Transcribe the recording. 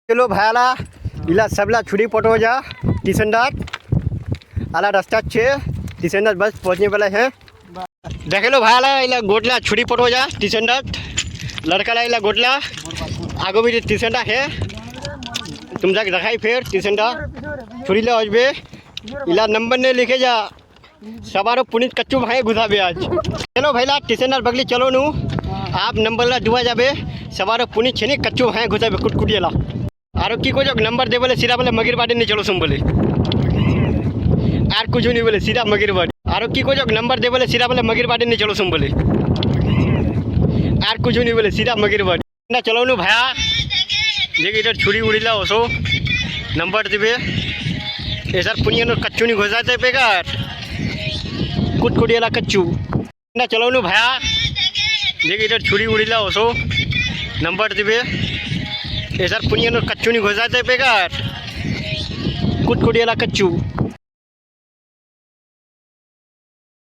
चलो भायाला इला सबला छुरी पटो जा टीसंडार आला रास्ता छे टीसंडार बस पहुंचने वाला है। देखे लो भायाला इला गोटला छुरी पटो जा टीसंडार लड़का इला गोटला आगो भी टीसंडा है तुम जाके दिखाई फिर टीसंडा छुरी ले आज इला नंबर ने लिखे जा सवारो पुनित कच्चू भाई घुसा बे आज। चलो भाईला टीसंडार बगली चलो नू आप नंबर ला डुबा जाबे सवारो पुनित छे कच्चू भाई घुसा बे कुटकुटियाला आरो की को जो नंबर दे बोले सीधा बोले मगिर बाड़ी नहीं चलो सुन बोले आर कुछ नहीं बोले सीधा मगिर बाड़ी आरो की को जो नंबर दे बोले सीधा बोले मगिर बाड़ी नहीं चलो सुन बोले आर कुछ नहीं बोले सीधा मगिर बाड़ी ना चलो नु भाया देखिए इधर छुरी उड़ीला ओसो नंबर दिबे ऐसा पुनिया नो कच्चू नहीं घुसाते बेकार कुटकुटियाला कच्चू ना चलो नु भाया देखिए इधर छुरी उड़ीला ओसो नंबर दिबे ऐसा पुनिया नो कच्चू नहीं घुसाते बेकार कुटकुटियाला कच्चू।